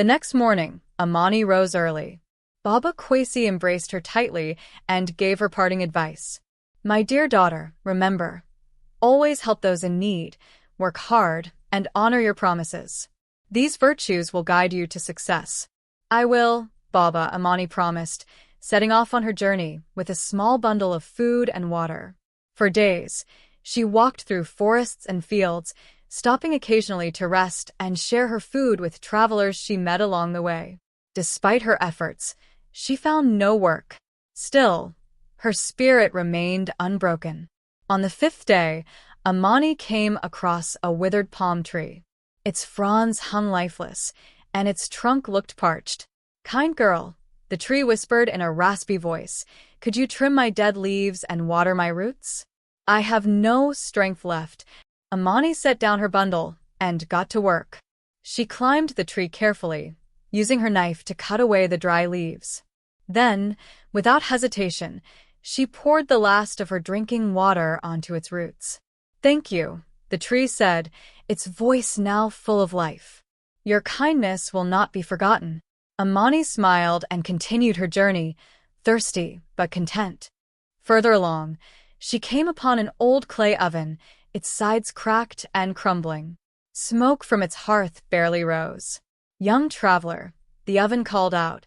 The next morning, Amani rose early. Baba Kwesi embraced her tightly and gave her parting advice. My dear daughter, remember, always help those in need, work hard, and honor your promises. These virtues will guide you to success. I will, Baba, Amani promised, setting off on her journey with a small bundle of food and water. For days, she walked through forests and fields, stopping occasionally to rest and share her food with travelers she met along the way. Despite her efforts, she found no work. Still, her spirit remained unbroken. On the 5th day, Amani came across a withered palm tree. Its fronds hung lifeless, and its trunk looked parched. Kind girl, the tree whispered in a raspy voice, could you trim my dead leaves and water my roots? I have no strength left. Amani set down her bundle and got to work. She climbed the tree carefully, using her knife to cut away the dry leaves. Then, without hesitation, she poured the last of her drinking water onto its roots. Thank you, the tree said, its voice now full of life. Your kindness will not be forgotten. Amani smiled and continued her journey, thirsty but content. Further along, she came upon an old clay oven, its sides cracked and crumbling. Smoke from its hearth barely rose. Young traveler, the oven called out,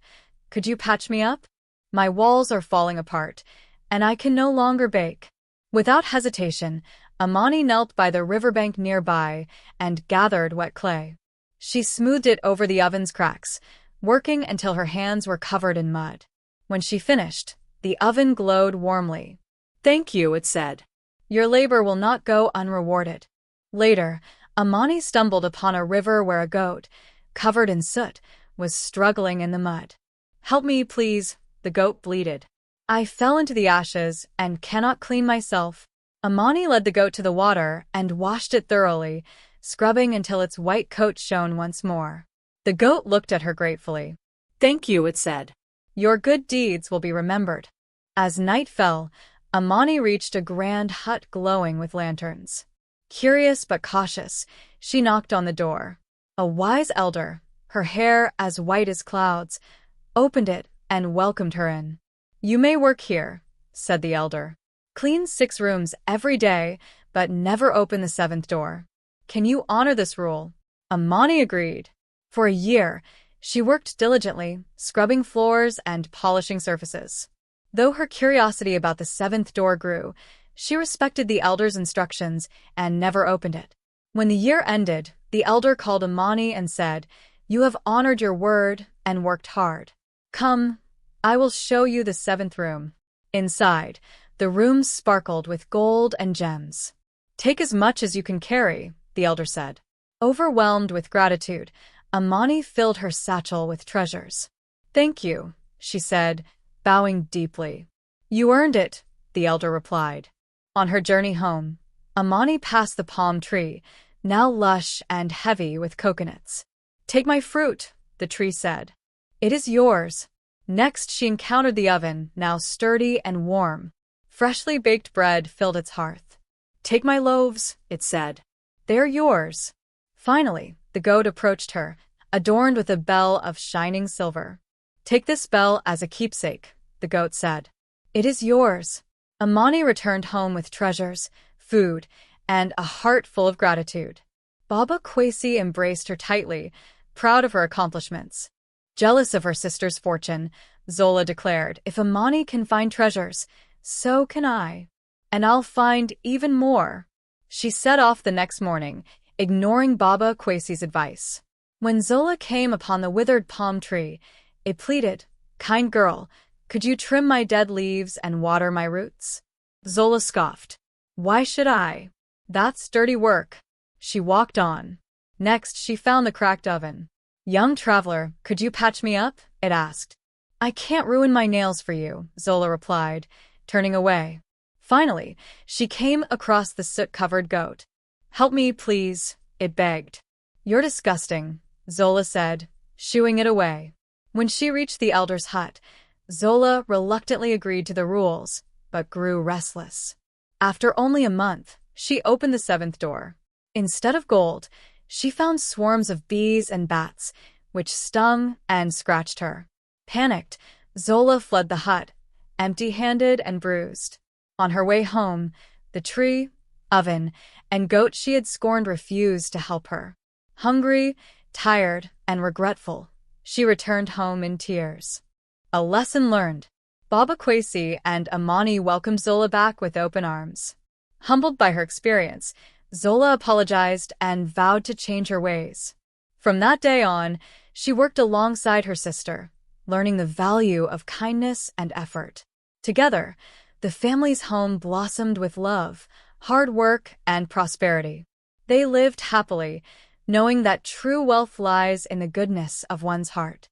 could you patch me up? My walls are falling apart, and I can no longer bake. Without hesitation, Amani knelt by the riverbank nearby and gathered wet clay. She smoothed it over the oven's cracks, working until her hands were covered in mud. When she finished, the oven glowed warmly. Thank you, it said. Your labor will not go unrewarded. Later, Amani stumbled upon a river where a goat, covered in soot, was struggling in the mud. Help me, please, the goat bleated. I fell into the ashes and cannot clean myself. Amani led the goat to the water and washed it thoroughly, scrubbing until its white coat shone once more. The goat looked at her gratefully. Thank you, it said. Your good deeds will be remembered. As night fell, Amani reached a grand hut glowing with lanterns. Curious but cautious, she knocked on the door. A wise elder, her hair as white as clouds, opened it and welcomed her in. You may work here, said the elder. Clean 6 rooms every day, but never open the 7th door. Can you honor this rule? Amani agreed. For a year, she worked diligently, scrubbing floors and polishing surfaces. Though her curiosity about the 7th door grew, she respected the elder's instructions and never opened it. When the year ended, the elder called Amani and said, You have honored your word and worked hard. Come, I will show you the 7th room. Inside, the room sparkled with gold and gems. Take as much as you can carry, the elder said. Overwhelmed with gratitude, Amani filled her satchel with treasures. Thank you, she said, bowing deeply. You earned it, the elder replied. On her journey home, Amani passed the palm tree, now lush and heavy with coconuts. Take my fruit, the tree said. It is yours. Next she encountered the oven, now sturdy and warm. Freshly baked bread filled its hearth. Take my loaves, it said. They're yours. Finally, the goat approached her, adorned with a bell of shining silver. Take this bell as a keepsake, the goat said. It is yours. Amani returned home with treasures, food, and a heart full of gratitude. Baba Kwesi embraced her tightly, proud of her accomplishments. Jealous of her sister's fortune, Zola declared, If Amani can find treasures, so can I. And I'll find even more. She set off the next morning, ignoring Baba Kwesi's advice. When Zola came upon the withered palm tree, it pleaded, Kind girl, could you trim my dead leaves and water my roots? Zola scoffed. Why should I? That's dirty work. She walked on. Next, she found the cracked oven. Young traveler, could you patch me up? It asked. I can't ruin my nails for you, Zola replied, turning away. Finally, she came across the soot-covered goat. Help me, please, it begged. You're disgusting, Zola said, shooing it away. When she reached the elder's hut, Zola reluctantly agreed to the rules, but grew restless. After only a month, she opened the 7th door. Instead of gold, she found swarms of bees and bats, which stung and scratched her. Panicked, Zola fled the hut, empty-handed and bruised. On her way home, the tree, oven, and goat she had scorned refused to help her. Hungry, tired, and regretful, she returned home in tears. A lesson learned. Baba Kwesi and Amani welcomed Zola back with open arms. Humbled by her experience, Zola apologized and vowed to change her ways. From that day on, she worked alongside her sister, learning the value of kindness and effort. Together, the family's home blossomed with love, hard work, and prosperity. They lived happily, knowing that true wealth lies in the goodness of one's heart.